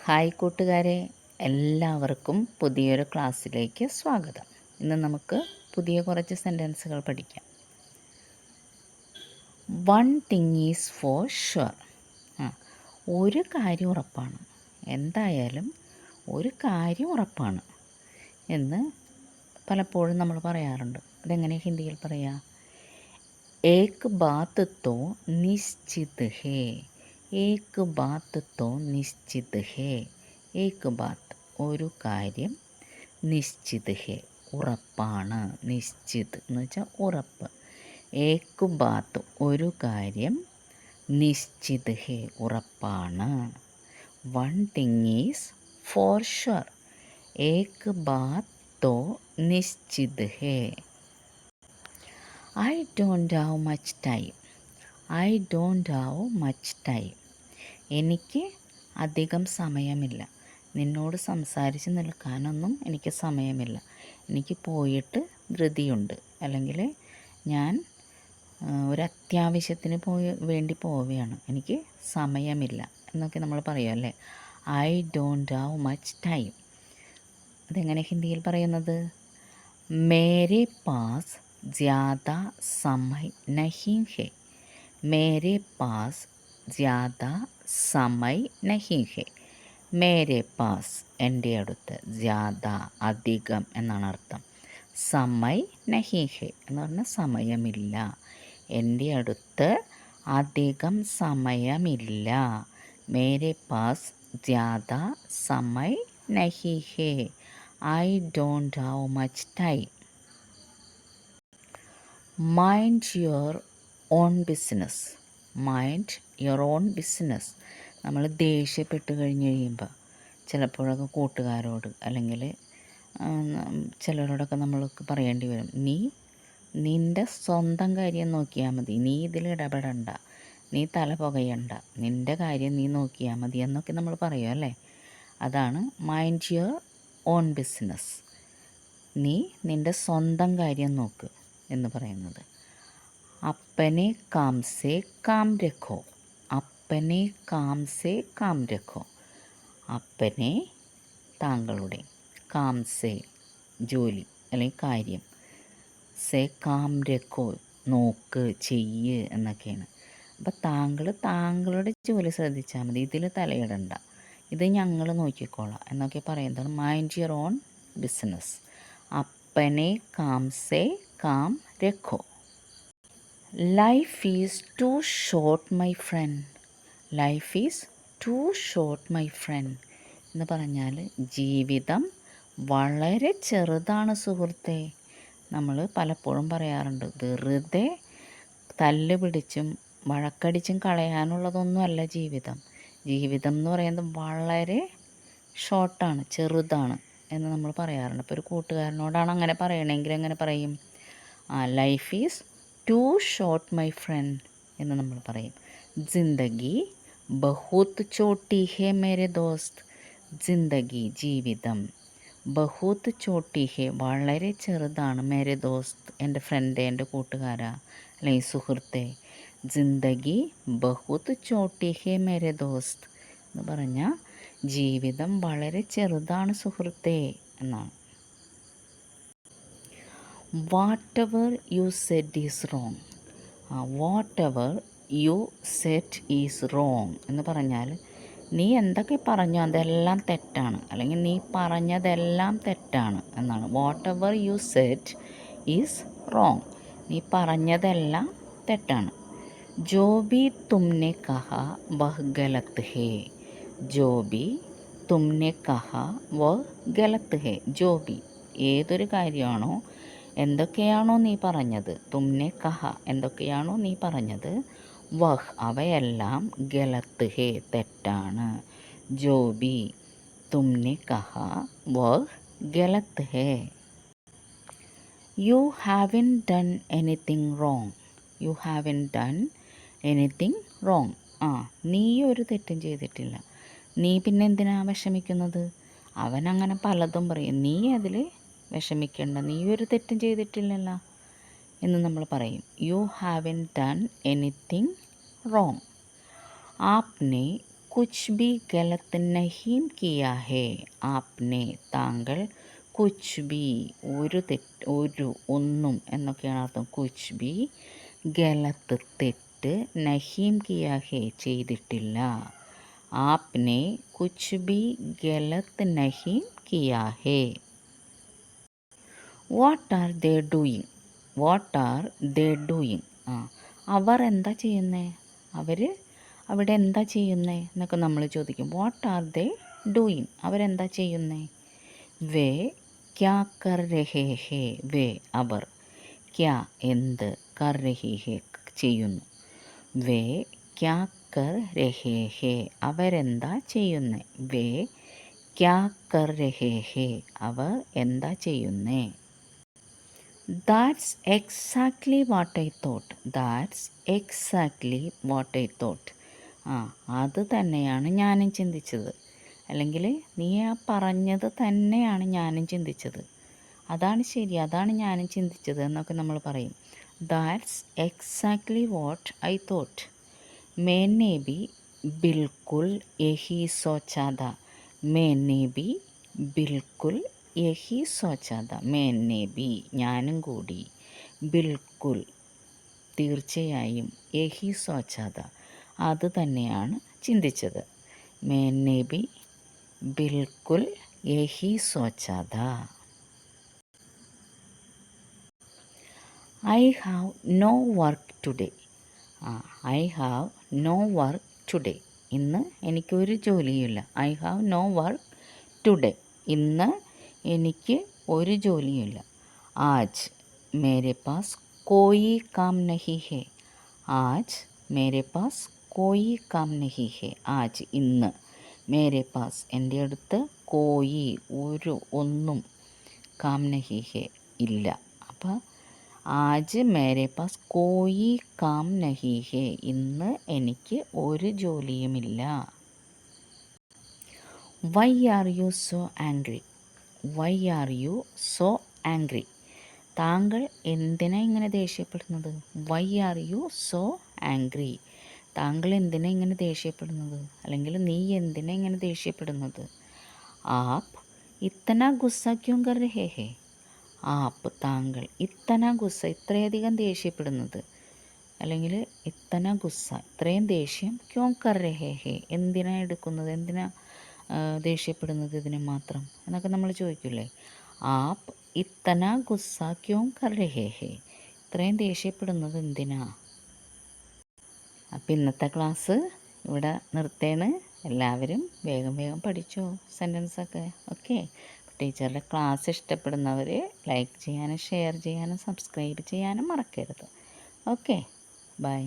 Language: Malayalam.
ഹായ് കൂട്ടുകാരെ, എല്ലാവർക്കും പുതിയൊരു ക്ലാസ്സിലേക്ക് സ്വാഗതം. ഇന്ന് നമുക്ക് പുതിയ കുറച്ച് സെൻറ്റൻസുകൾ പഠിക്കാം. One thing is for sure. ഒരു കാര്യം ഉറപ്പാണ്, എന്തായാലും ഒരു കാര്യം ഉറപ്പാണ് എന്ന് പലപ്പോഴും നമ്മൾ പറയാറുണ്ട്. അതെങ്ങനെ ഹിന്ദിയിൽ പറയാം? ഏക് ബാത് തോ നിശ്ചിത് ഹേ. ഏക് ബാത് തോ നിശ്ചിത് ഹേ. ഏക് ബാത്ത് ഒരു കാര്യം, നിശ്ചിത് ഹേ ഉറപ്പാണ്. നിശ്ചിത് എന്ന് വെച്ചാൽ ഉറപ്പ്. ഏക് ബാത്ത് ഒരു കാര്യം, നിശ്ചിത് ഹേ ഉറപ്പാണ്. One thing is for sure. ഏക് ബാത്ത് തോ നിശ്ചിത് ഹേ. I don't have much time. I don't have much time. എനിക്ക് അധികം സമയമില്ല. നിന്നോട് സംസാരിച്ച് നിൽക്കാനൊന്നും എനിക്ക് സമയമില്ല. എനിക്ക് പോയിട്ട് ധൃതിയുണ്ട്. അല്ലെങ്കിൽ ഞാൻ ഒരു അത്യാവശ്യത്തിന് വേണ്ടി പോവുകയാണ്. എനിക്ക് സമയമില്ല എന്നൊക്കെ നമ്മൾ പറയുമല്ലേ. I don't have much time. അതെങ്ങനെ ഹിന്ദിയിൽ പറയുന്നത്? മേരെ പാസ് ज़्यादा समय नहीं है. मेरे पास ज़्यादा समय नहीं है. മേരെ പാസ് എൻ്റെ അടുത്ത്, ജ്യാദ അധികം എന്നാണ് അർത്ഥം. സമയ് നഹി ഹെ എന്ന് പറഞ്ഞാൽ സമയമില്ല. എൻ്റെ അടുത്ത് അധികം സമയമില്ല. മേരെ പാസ് ജ്യാദ സമയ് നഹി ഹെ. I don't have much time. Mind your own business. Mind your own business. നമ്മൾ ദേഷ്യപ്പെട്ട് കഴിഞ്ഞ് കഴിയുമ്പോൾ ചിലപ്പോഴൊക്കെ കൂട്ടുകാരോട് അല്ലെങ്കിൽ ചിലരോടൊക്കെ നമ്മൾക്ക് പറയേണ്ടി വരും, നീ നിൻ്റെ സ്വന്തം കാര്യം നോക്കിയാൽ മതി, നീ ഇതിൽ ഇടപെടണ്ട, നീ തല പുകയണ്ട, നിൻ്റെ കാര്യം നീ നോക്കിയാൽ മതി എന്നൊക്കെ നമ്മൾ പറയും അല്ലേ. അതാണ് മൈൻഡ് യുവർ ഓൺ ബിസിനസ്. നീ നിൻ്റെ സ്വന്തം കാര്യം നോക്ക് എന്ന് പറയുന്നത്. അപ്പനെ കാം സേ കാം രഖോ. അപ്പനെ കാം സേ കാം രഖോ. അപ്പനെ താങ്കളുടെ, കാം സേ ജോലി അല്ലെങ്കിൽ കാര്യം, സേ കാം രഖോ നോക്ക്, ചെയ്യ് എന്നൊക്കെയാണ്. അപ്പം താങ്കളുടെ ജോലി ശ്രദ്ധിച്ചാൽ മതി, ഇതിൽ തലയിടണ്ട, ഇത് ഞങ്ങൾ നോക്കിക്കോളാം എന്നൊക്കെ പറയുന്നതാണ് മൈൻഡ് യുവർ ഓൺ ബിസിനസ്. അപ്പനെ കാം സേ കാം രഖോ. Life is too short my friend. Life is too short my friend എന്ന് പറഞ്ഞാൽ ജീവിതം വളരെ ചെറുതാണ് സുഹൃത്തെ. നമ്മൾ പലപ്പോഴും പറയാറുണ്ട്, വെറുതെ തല്ല് പിടിച്ചും വഴക്കടിച്ചും കളയാനുള്ളതൊന്നുമല്ല ജീവിതം. ജീവിതം എന്ന് പറയുന്നത് വളരെ ഷോർട്ടാണ്, ചെറുതാണ് എന്ന് നമ്മൾ പറയാറുണ്ട്. അപ്പോൾ ഒരു കൂട്ടുകാരനോടാണ് അങ്ങനെ പറയണമെങ്കിൽ എങ്ങനെ പറയും? Life is too short my friend എന്ന് നമ്മൾ പറയും. ജിന്ദഗി ബഹുത് ചോട്ടി ഹേ മേരെ ദോസ്ത്. ജിന്ദഗി ജീവിതം, ബഹുത് ചോട്ടി ഹേ വളരെ ചെറുതാണ്, മേരെ ദോസ്ത് എൻ്റെ ഫ്രണ്ട്, എൻ്റെ കൂട്ടുകാരാ അല്ലെങ്കിൽ സുഹൃത്തെ. ജിന്ദഗി ബഹുത് ചോട്ടി ഹേ മേരെ ദോസ്ത് എന്ന് പറഞ്ഞാൽ ജീവിതം വളരെ ചെറുതാണ് സുഹൃത്തെ എന്നാണ്. What ever you said is wrong. What ever you said is wrong എന്ന് പറഞ്ഞാൽ നീ എന്തൊക്കെ പറഞ്ഞോ അതെല്ലാം തെറ്റാണ്, അല്ലെങ്കിൽ നീ പറഞ്ഞതെല്ലാം തെറ്റാണ് എന്നാണ്. What ever you said is wrong. നീ പറഞ്ഞതെല്ലാം തെറ്റാണ്. ജോ ബി തുമ്നെ കഹ വഹ് ഗലത് ഹേ. ജോ ബി തുമ്നെ കഹ വഹ് ഗലത് ഹേ. ജോ ബി ഏതൊരു കാര്യമാണോ, എന്തൊക്കെയാണോ നീ പറഞ്ഞത്, തുമ്നെ കഹ എന്തൊക്കെയാണോ നീ പറഞ്ഞത്, വഹ് അവയെല്ലാം ഗലത്ത് ഹേ തെറ്റാണ്. ജോ ബി തുമ്നെ കഹ വഹ് ഗലത്ത് ഹേ. You haven't done anything wrong. You haven't done anything wrong. നീ ഒരു തെറ്റും ചെയ്തിട്ടില്ല, നീ പിന്നെ എന്തിനാ വിഷമിക്കുന്നത്? അവനങ്ങനെ പലതും പറയും, നീ അതിൽ വിഷമിക്കേണ്ട, നീ ഒരു തെറ്റും ചെയ്തിട്ടില്ലല്ലോ എന്ന് നമ്മൾ പറയും. You haven't done anything wrong. ആപ്നെ കുച്ച് ബി ഗലത്ത് നഹീം കിയാ ഹേ. ആപ്നെ താങ്കൾ കുച്ച് ബി ഒന്നും എന്നൊക്കെയാണ് അർത്ഥം. കുച്ച് ബി ഗലത്ത് തെറ്റ്, നഹീം കിയാ ഹേ ചെയ്തിട്ടില്ല. ആപ്നെ കുച്ച് ബി ഗലത്ത് നഹീം കിയാ ഹേ. What are they doing. What are they doing. അവർ എന്താ ചെയ്യുന്നത്, അവർ അവിടെ എന്താ ചെയ്യുന്നത് എന്നൊക്കെ നമ്മൾ ചോദിക്കും. വാട്ട് ആർ ദേ ഡൂയിങ്, അവരെന്താ ചെയ്യുന്നത്. വേ ക്യാ കർ രഹേ ഹേ. വേ അവർ, ക്യാ എന്ത്, കർ രഹി ഹേ ചെയ്യുന്നു. വേ ക്യാ കർ രഹേ ഹേ അവരെന്താ ചെയ്യുന്നത്. വേ ക്യാ കർ രഹേ ഹേ അവർ എന്താ ചെയ്യുന്നേ. That's exactly what I thought. That's exactly what I thought. അത് തന്നെയാണ് ഞാനും ചിന്തിച്ചത്. അല്ലെങ്കിൽ നീ പറഞ്ഞത് തന്നെയാണ് ഞാനും ചിന്തിച്ചത്. അതാണ് ശരി, അതാണ് ഞാനും ചിന്തിച്ചത് എന്നൊക്കെ നമ്മൾ പറയും. That's exactly what I thought. मैंने भी बिल्कुल यही सोचा था. मैंने भी बिल्कुल यही सोचा था. मैंने भी ഞാനും കൂടി, ബിൽക്കുൽ തീർച്ചയായും, യഹി സോച്ചാത അത് തന്നെയാണ് ചിന്തിച്ചത്. मैंने भी बिल्कुल यही सोचा था. I have no work today. I have no work today. ഇന്ന് എനിക്കൊരു ജോലിയുമില്ല. I have no work today. ഇന്ന് എനിക്ക് ഒരു ജോലിയുമില്ല. ആജ് മേരെ പാസ് കോയി കാം നഹി ഹേ. ആജ് മേരെ പാസ് കോയി കാം നഹി ഹേ. ആജ് ഇന്ന്, മേരെ പാസ് എൻ്റെ അടുത്ത്, കോയി ഒന്നും, കാം നഹി ഹേ ഇല്ല. അപ്പം ആജ് മേരെ പാസ് കോയി കാം നഹി ഹേ ഇന്ന് എനിക്ക് ഒരു ജോലിയുമില്ല. Why are you so angry. Why are you so angry താങ്കൾ എന്തിനാ ഇങ്ങനെ ദേഷ്യപ്പെടുന്നത്. Why are you so angry താങ്കൾ എന്തിനാ ഇങ്ങനെ ദേഷ്യപ്പെടുന്നത്, അല്ലെങ്കിൽ നീ എന്തിനാ ഇങ്ങനെ ദേഷ്യപ്പെടുന്നത്. ആപ് ഇത്തന ഗുസ്സ ക്യോं കർ രഹേ ഹേ. ആപ്പ് താങ്കൾ, ഇത്തന ഗുസ്സ ഇത്രയധികം ദേഷ്യപ്പെടുന്നത്, അല്ലെങ്കിൽ ഇത്തന ഗുസ്സ ഇത്രയും ദേഷ്യം, ക്യോं കർ രഹേ ഹേ എന്തിനാ എടുക്കുന്നത്, എന്തിനാ ദേഷ്യപ്പെടുന്നത് ഇതിന് മാത്രം എന്നൊക്കെ നമ്മൾ ചോദിക്കില്ലേ. ആപ്പ് ഇത്തന ഗുസ്സ ക്യോं കർ രഹേ ഹേ ഇത്രയും ദേഷ്യപ്പെടുന്നത് എന്തിനാ. അപ്പം ഇന്നത്തെ ക്ലാസ് ഇവിടെ നിർത്തേണ്. എല്ലാവരും വേഗം വേഗം പഠിച്ചോ സെൻറ്റൻസൊക്കെ. ഓക്കെ, ടീച്ചറുടെ ക്ലാസ് ഇഷ്ടപ്പെടുന്നവർ ലൈക്ക് ചെയ്യാനും ഷെയർ ചെയ്യാനും സബ്സ്ക്രൈബ് ചെയ്യാനും മറക്കരുത്. Okay, by.